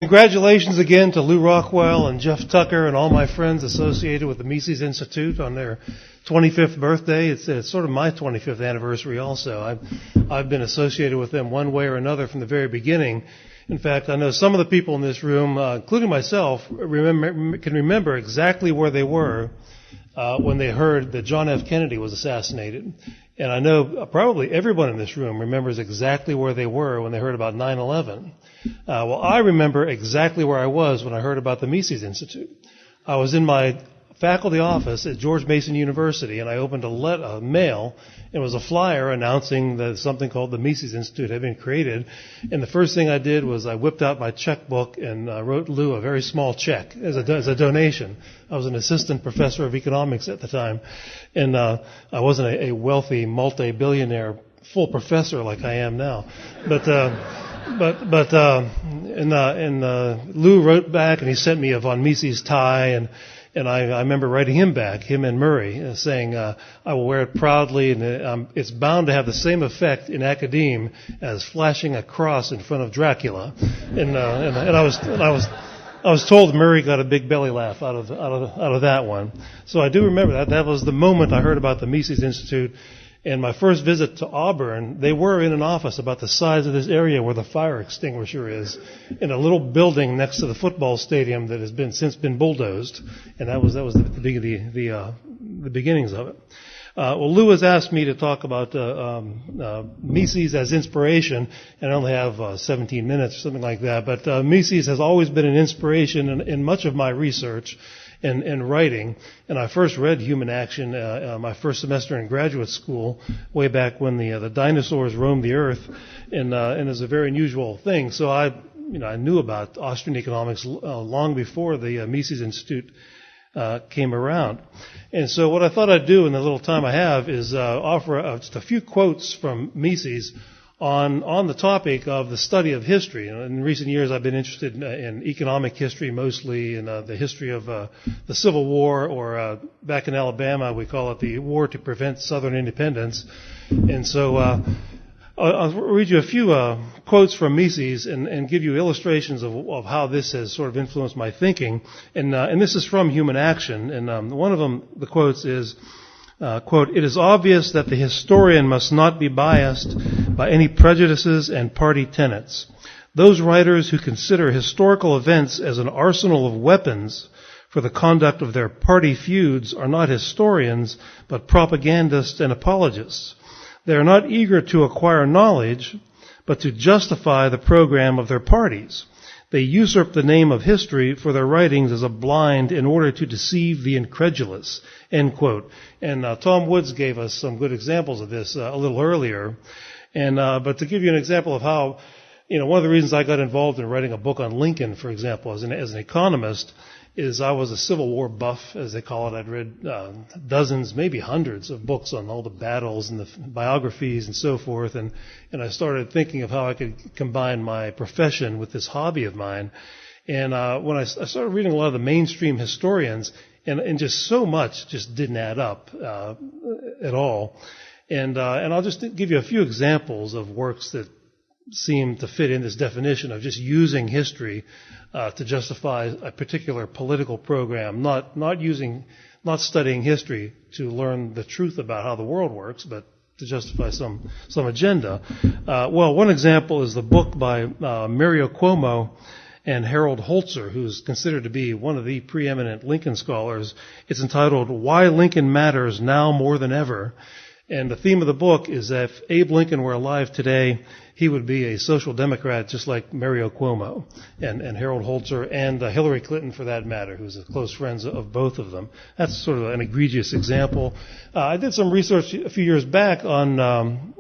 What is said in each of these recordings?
Congratulations again to Lou Rockwell and Jeff Tucker and all my friends associated with the Mises Institute on their 25th birthday. It's sort of my 25th anniversary also. I've been associated with them one way or another from the very beginning. In fact, I know some of the people in this room, including myself, can remember exactly where they were when they heard that John F. Kennedy was assassinated. And I know probably everyone in this room remembers exactly where they were when they heard about 9/11. Well, I remember exactly where I was when I heard about the Mises Institute. I was in my faculty office at George Mason University, and I opened a mail. It was a flyer announcing that something called the Mises Institute had been created. And the first thing I did was I whipped out my checkbook and wrote Lou a very small check as a donation. I was an assistant professor of economics at the time, and I wasn't a wealthy multi-billionaire full professor like I am now. But Lou wrote back, and he sent me a von Mises tie, and I remember writing him back, him and Murray, saying, I will wear it proudly, and it's bound to have the same effect in academe as flashing a cross in front of Dracula. And I was told Murray got a big belly laugh out of that one. So I do remember that. That was the moment I heard about the Mises Institute. And my first visit to Auburn, they were in an office about the size of this area where the fire extinguisher is, in a little building next to the football stadium that has since been bulldozed. And that was the beginnings of it. Well, Lou has asked me to talk about Mises as inspiration, and I only have 17 minutes or something like that. But Mises has always been an inspiration in much of my research and writing. And I first read Human Action my first semester in graduate school, way back when the dinosaurs roamed the earth, and it's a very unusual thing. So I knew about Austrian economics long before the Mises Institute came around. And so what I thought I'd do in the little time I have is offer just a few quotes from Mises on the topic of the study of history. In recent years, I've been interested in economic history, mostly in the history of the Civil War, or back in Alabama, we call it the War to Prevent Southern Independence. And so I'll read you a few quotes from Mises and give you illustrations of how this has sort of influenced my thinking. And this is from Human Action. And one of them, the quotes is, quote, "It is obvious that the historian must not be biased by any prejudices and party tenets. Those writers who consider historical events as an arsenal of weapons for the conduct of their party feuds are not historians, but propagandists and apologists. They are not eager to acquire knowledge, but to justify the program of their parties. They usurp the name of history for their writings as a blind in order to deceive the incredulous," end quote. And Tom Woods gave us some good examples of this a little earlier. And but to give you an example of how, one of the reasons I got involved in writing a book on Lincoln, for example, as an economist, is I was a Civil War buff, as they call it. I'd read dozens, maybe hundreds of books on all the battles and the biographies and so forth. And I started thinking of how I could combine my profession with this hobby of mine. And when I started reading a lot of the mainstream historians, and just so much just didn't add up at all. And I'll just give you a few examples of works that seem to fit in this definition of just using history to justify a particular political program, not studying history to learn the truth about how the world works, but to justify some agenda. Well, one example is the book by Mario Cuomo and Harold Holzer, who's considered to be one of the preeminent Lincoln scholars. It's entitled "Why Lincoln Matters Now More Than Ever." And the theme of the book is that if Abe Lincoln were alive today, he would be a social democrat just like Mario Cuomo and Harold Holzer and Hillary Clinton, for that matter, who's a close friend of both of them. That's sort of an egregious example. I did some research a few years back on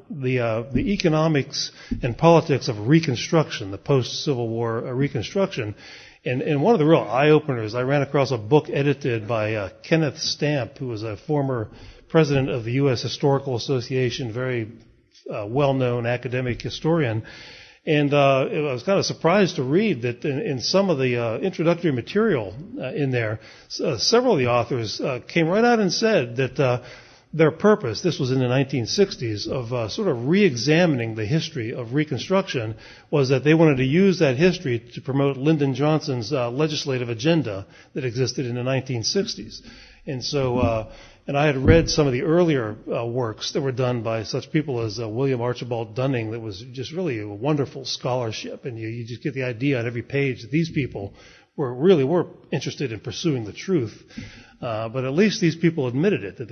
the economics and politics of Reconstruction, the post-Civil War Reconstruction. And one of the real eye-openers, I ran across a book edited by Kenneth Stamp, who was a former president of the U.S. Historical Association, very well-known academic historian. And I was kind of surprised to read that in some of the introductory material in there, several of the authors came right out and said that their purpose, this was in the 1960s, of sort of re-examining the history of Reconstruction, was that they wanted to use that history to promote Lyndon Johnson's legislative agenda that existed in the 1960s. And so, and I had read some of the earlier works that were done by such people as William Archibald Dunning, that was just really a wonderful scholarship, and you just get the idea on every page that these people were interested in pursuing the truth. But at least these people admitted it, that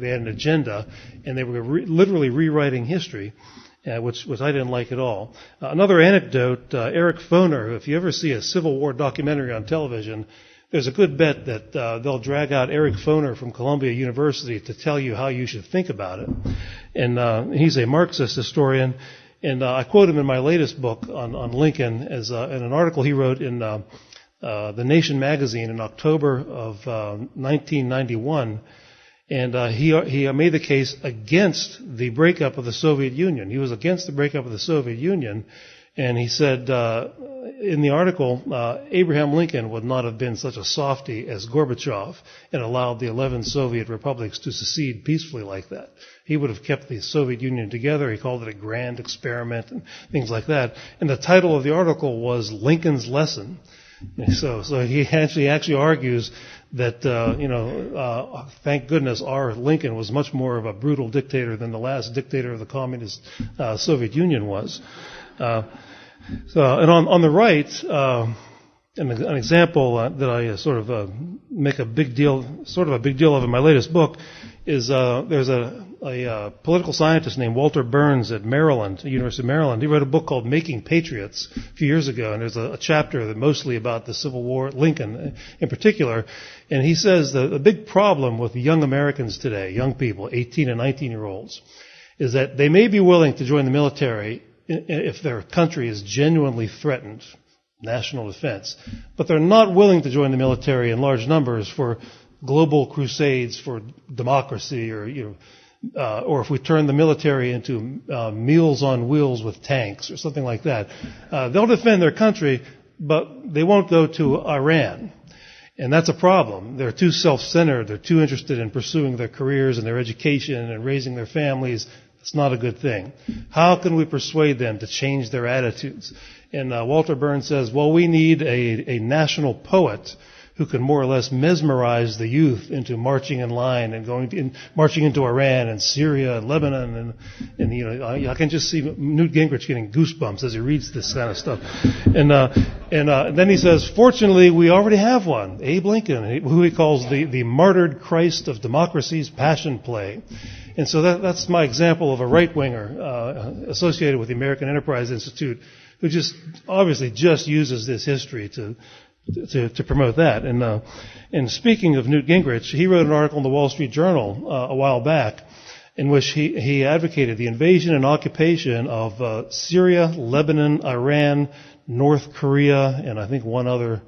they had an agenda, and they were literally rewriting history, which I didn't like at all. Another anecdote, Eric Foner, if you ever see a Civil War documentary on television, there's a good bet that they'll drag out Eric Foner from Columbia University to tell you how you should think about it. And he's a Marxist historian, and I quote him in my latest book on Lincoln as in an article he wrote in The Nation magazine in October of 1991, and he made the case against the breakup of the Soviet Union. He was against the breakup of the Soviet Union, and he said in the article, Abraham Lincoln would not have been such a softy as Gorbachev and allowed the 11 Soviet republics to secede peacefully like that. He would have kept the Soviet Union together. He called it a grand experiment and things like that. And the title of the article was Lincoln's Lesson. So he actually argues that, thank goodness our Lincoln was much more of a brutal dictator than the last dictator of the communist Soviet Union was. And on the right, an example that I sort of make a big deal of in my latest book is there's a political scientist named Walter Burns at University of Maryland. He wrote a book called Making Patriots a few years ago, and there's a chapter that mostly about the Civil War, Lincoln in particular. And he says the big problem with young Americans today, young people, 18 and 19-year-olds, is that they may be willing to join the military if their country is genuinely threatened, national defense, but they're not willing to join the military in large numbers for global crusades for democracy, or if we turn the military into Meals on Wheels with tanks or something like that. They'll defend their country, but they won't go to Iran. And that's a problem. They're too self-centered. They're too interested in pursuing their careers and their education and raising their families. It's not a good thing. How can we persuade them to change their attitudes? And Walter Burns says, well, we need a national poet who can more or less mesmerize the youth into marching in line and marching into Iran and Syria and Lebanon, and I can just see Newt Gingrich getting goosebumps as he reads this kind of stuff. And then he says, fortunately, we already have one, Abe Lincoln, who he calls the martyred Christ of democracy's passion play. And so that's my example of a right-winger associated with the American Enterprise Institute, who just obviously just uses this history to promote that. And speaking of Newt Gingrich, he wrote an article in the Wall Street Journal a while back in which he advocated the invasion and occupation of Syria, Lebanon, Iran, North Korea, and I think one other,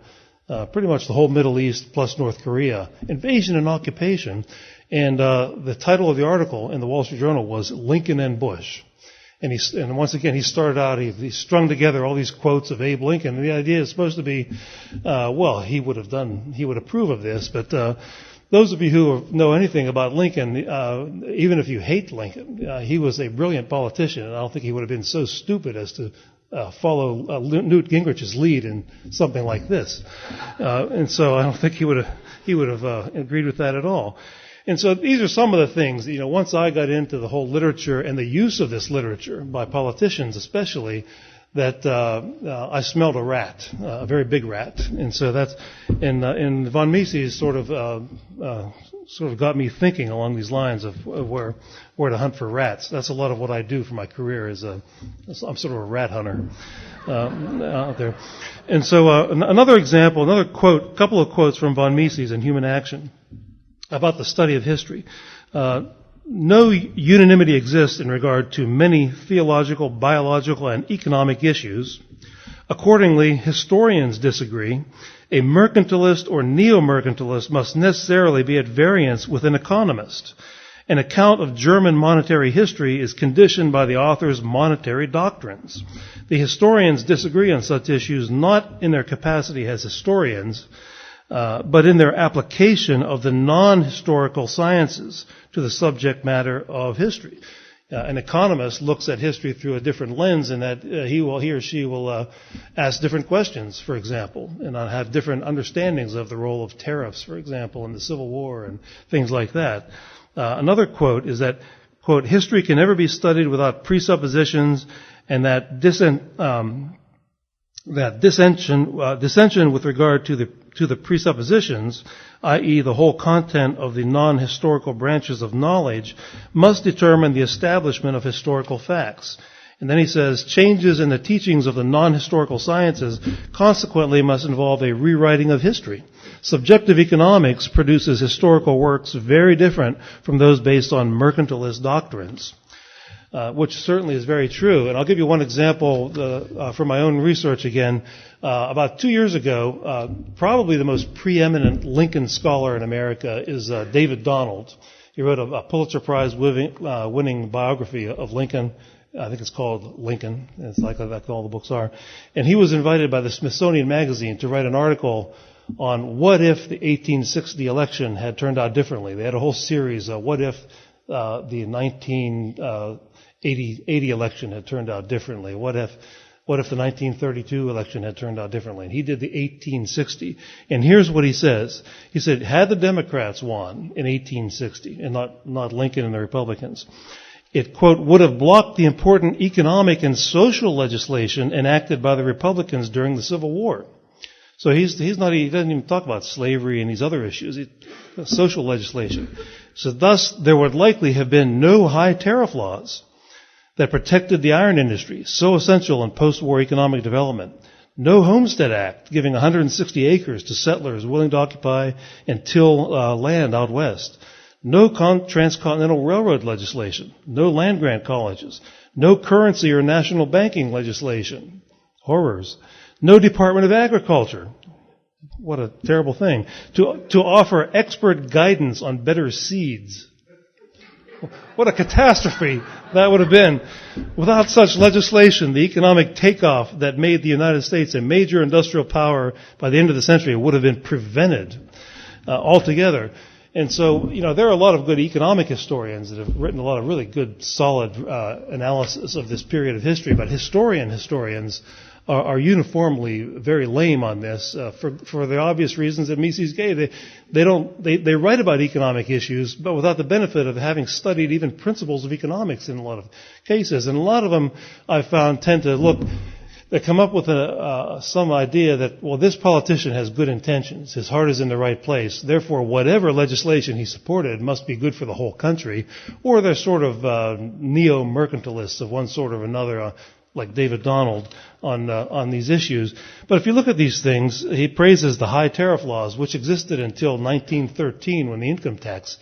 pretty much the whole Middle East plus North Korea. Invasion and occupation. And the title of the article in the Wall Street Journal was Lincoln and Bush. And once again, he started out, he strung together all these quotes of Abe Lincoln. And the idea is supposed to be, he would approve of this. But those of you who know anything about Lincoln, even if you hate Lincoln, he was a brilliant politician. And I don't think he would have been so stupid as to follow Newt Gingrich's lead in something like this. And so I don't think he would have agreed with that at all. And so these are some of the things, once I got into the whole literature and the use of this literature by politicians especially, that I smelled a rat, a very big rat. And so and von Mises sort of got me thinking along these lines of where to hunt for rats. That's a lot of what I do for my career. I'm sort of a rat hunter out there. And so another example, another quote, couple of quotes from von Mises in Human Action about the study of history. No unanimity exists in regard to many theological, biological, and economic issues. Accordingly, historians disagree. A mercantilist or neo-mercantilist must necessarily be at variance with an economist. An account of German monetary history is conditioned by the author's monetary doctrines. The historians disagree on such issues not in their capacity as historians, but in their application of the non-historical sciences to the subject matter of history. An economist looks at history through a different lens in that he or she will ask different questions, for example, and have different understandings of the role of tariffs, for example, in the Civil War and things like that. Another quote is that, quote, history can never be studied without presuppositions, and that dissension with regard to the presuppositions, i.e. the whole content of the non-historical branches of knowledge, must determine the establishment of historical facts. And then he says, changes in the teachings of the non-historical sciences consequently must involve a rewriting of history. Subjective economics produces historical works very different from those based on mercantilist doctrines. Which certainly is very true. And I'll give you one example from my own research again. About 2 years ago, probably the most preeminent Lincoln scholar in America is David Donald. He wrote a Pulitzer Prize winning biography of Lincoln. I think it's called Lincoln. It's like all the books are. And he was invited by the Smithsonian Magazine to write an article on what if the 1860 election had turned out differently. They had a whole series of what if the 1980 election had turned out differently. What if the 1932 election had turned out differently? And he did the 1860. And here's what he says. He said, had the Democrats won in 1860, and not Lincoln and the Republicans, it, quote, would have blocked the important economic and social legislation enacted by the Republicans during the Civil War. So he doesn't even talk about slavery and these other issues, social legislation. So thus, there would likely have been no high tariff laws that protected the iron industry, so essential in post-war economic development. No Homestead Act giving 160 acres to settlers willing to occupy and till land out west. No transcontinental railroad legislation. No land-grant colleges. No currency or national banking legislation. Horrors. No Department of Agriculture. What a terrible thing. To offer expert guidance on better seeds. What a catastrophe that would have been. Without such legislation, the economic takeoff that made the United States a major industrial power by the end of the century would have been prevented altogether. And so, there are a lot of good economic historians that have written a lot of really good, solid analysis of this period of history, but historians are uniformly very lame on this for the obvious reasons that Mises gave. They write about economic issues, but without the benefit of having studied even principles of economics in a lot of cases. And a lot of them, I found, tend to they come up with some idea that, well, this politician has good intentions. His heart is in the right place. Therefore, whatever legislation he supported must be good for the whole country. Or they're sort of neo-mercantilists of one sort or another, like David Donald, on these issues. But if you look at these things, he praises the high tariff laws, which existed until 1913 when the income tax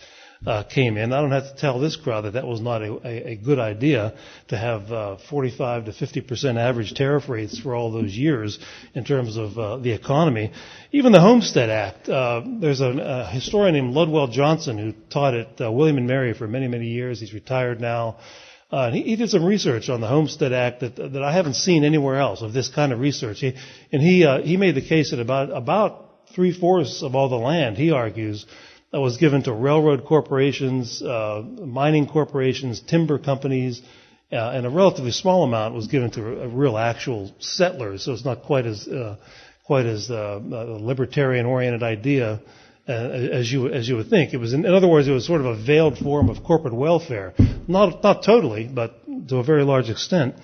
came in. I don't have to tell this crowd that was not a good idea to have 45 to 50% average tariff rates for all those years in terms of the economy. Even the Homestead Act, there's a historian named Ludwell Johnson who taught at William and Mary for many, many years. He's retired now. He did some research on the Homestead Act that I haven't seen anywhere else of this kind of research. He made the case that about 3/4 of all the land, he argues, that was given to railroad corporations, mining corporations, timber companies, and a relatively small amount was given to real actual settlers. So it's not quite as a libertarian-oriented idea as you would think. It was, in other words, it was sort of a veiled form of corporate welfare. Not totally, but to a very large extent.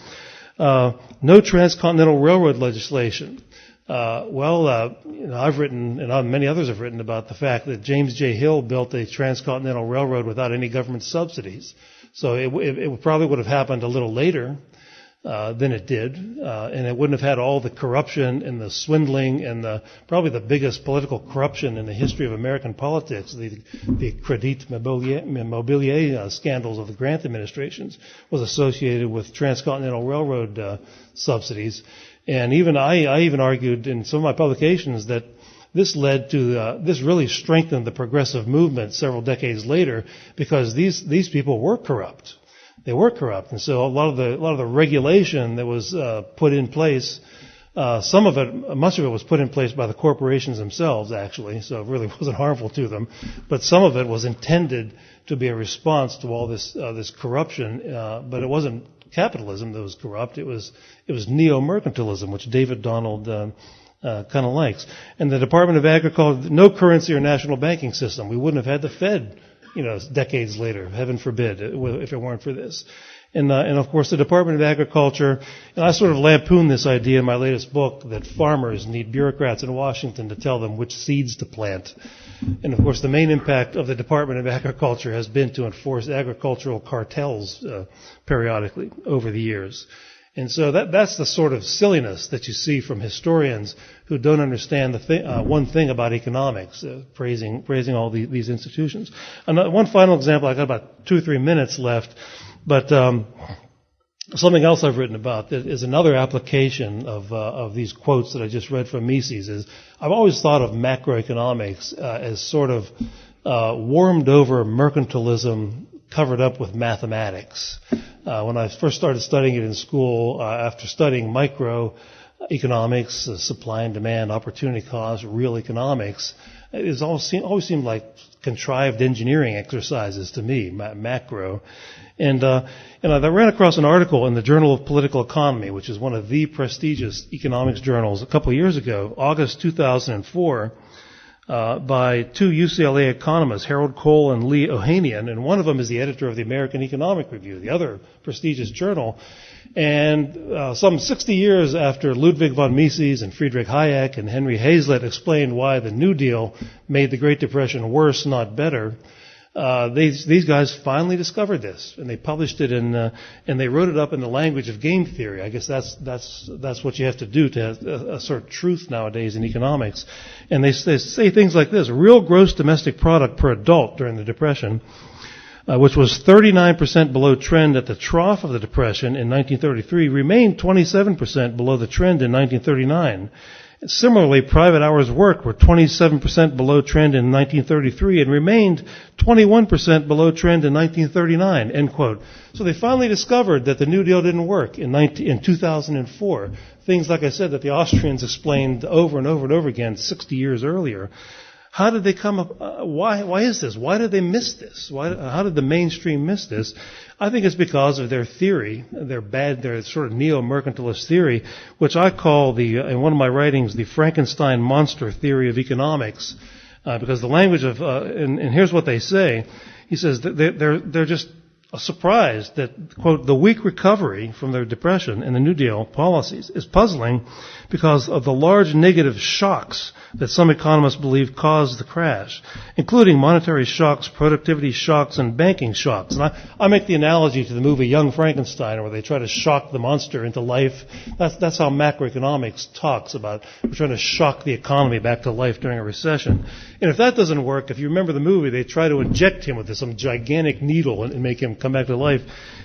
No transcontinental railroad legislation. I've written, and many others have written about the fact that James J. Hill built a transcontinental railroad without any government subsidies. So it probably would have happened a little later than it did, and it wouldn't have had all the corruption and the swindling and probably the biggest political corruption in the history of American politics, the Crédit Mobilier scandals of the Grant administrations, was associated with transcontinental railroad subsidies. And I even argued in some of my publications that this led to this really strengthened the progressive movement several decades later, because these people were corrupt. They were corrupt, and so a lot of the regulation that was put in place Some of it, much of it was put in place by the corporations themselves, actually, so it really wasn't harmful to them. But some of it was intended to be a response to all this corruption, but it wasn't capitalism that was corrupt. It was neo-mercantilism, which David Donald kind of likes. And the Department of Agriculture, no currency or national banking system. We wouldn't have had the Fed, decades later, heaven forbid, if it weren't for this. And of course, the Department of Agriculture, and I sort of lampoon this idea in my latest book that farmers need bureaucrats in Washington to tell them which seeds to plant. And of course, the main impact of the Department of Agriculture has been to enforce agricultural cartels periodically over the years. And so that's the sort of silliness that you see from historians who don't understand one thing about economics, praising all these institutions. One final example, I got about 2 or 3 minutes left. But something else I've written about that is another application of these quotes that I just read from Mises is I've always thought of macroeconomics as sort of warmed over mercantilism covered up with mathematics. When I first started studying it in school, after studying microeconomics, supply and demand, opportunity cost, real economics, it always seemed like contrived engineering exercises to me, macro. And I ran across an article in the Journal of Political Economy, which is one of the prestigious economics journals, a couple of years ago, August 2004, by 2 UCLA economists, Harold Cole and Lee Ohanian, and one of them is the editor of the American Economic Review, the other prestigious journal. And some 60 years after Ludwig von Mises and Friedrich Hayek and Henry Hazlitt explained why the New Deal made the Great Depression worse, not better, these guys finally discovered this, and they published it and they wrote it up in the language of game theory. I guess that's what you have to do to assert truth nowadays in economics. And they say things like this: real gross domestic product per adult during the Depression, which was 39% below trend at the trough of the Depression in 1933, remained 27% below the trend in 1939. Similarly, private hours worked were 27% below trend in 1933 and remained 21% below trend in 1939, end quote. So they finally discovered that the New Deal didn't work in 2004. Things, like I said, that the Austrians explained over and over and over again 60 years earlier. How did they come up? Why is this? Why did they miss this? How did the mainstream miss this? I think it's because of their theory, their sort of neo-mercantilist theory, which I call in one of my writings, the Frankenstein monster theory of economics, because the language of and here's what they say. He says that they're just surprised that, quote, the weak recovery from the Depression and the New Deal policies is puzzling because of the large negative shocks that some economists believe caused the crash, including monetary shocks, productivity shocks, and banking shocks. And I make the analogy to the movie Young Frankenstein, where they try to shock the monster into life. That's how macroeconomics talks about. We're trying to shock the economy back to life during a recession. And if that doesn't work, if you remember the movie, they try to inject him with some gigantic needle and make him come back to life.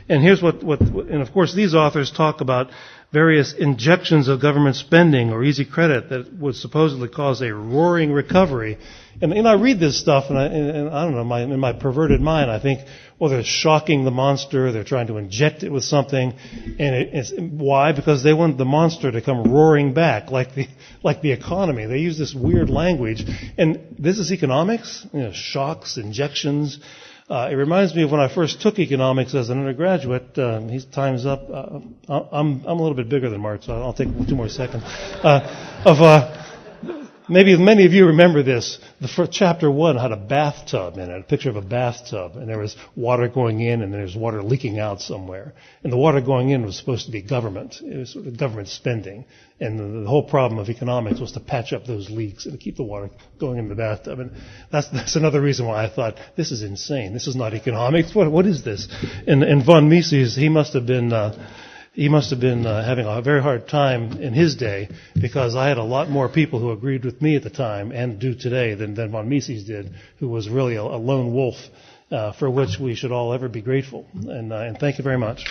And here's and of course these authors talk about various injections of government spending or easy credit that would supposedly cause a roaring recovery. And I read this stuff, and I don't know, in my perverted mind, I think, well, they're shocking the monster, they're trying to inject it with something, and why? Because they want the monster to come roaring back, like the economy. They use this weird language, and this is economics, shocks, injections. It reminds me of when I first took economics as an undergraduate. His time's up. I'm a little bit bigger than Mark, so I'll take 2 more seconds. Maybe many of you remember this. The first, chapter 1 had a bathtub in it, a picture of a bathtub, and there was water going in and there's water leaking out somewhere. And the water going in was supposed to be government. It was sort of government spending. And the whole problem of economics was to patch up those leaks and to keep the water going in the bathtub. And that's another reason why I thought, this is insane. This is not economics. What is this? And von Mises, he must have been having a very hard time in his day, because I had a lot more people who agreed with me at the time and do today than von Mises did, who was really a lone wolf, for which we should all ever be grateful. And thank you very much.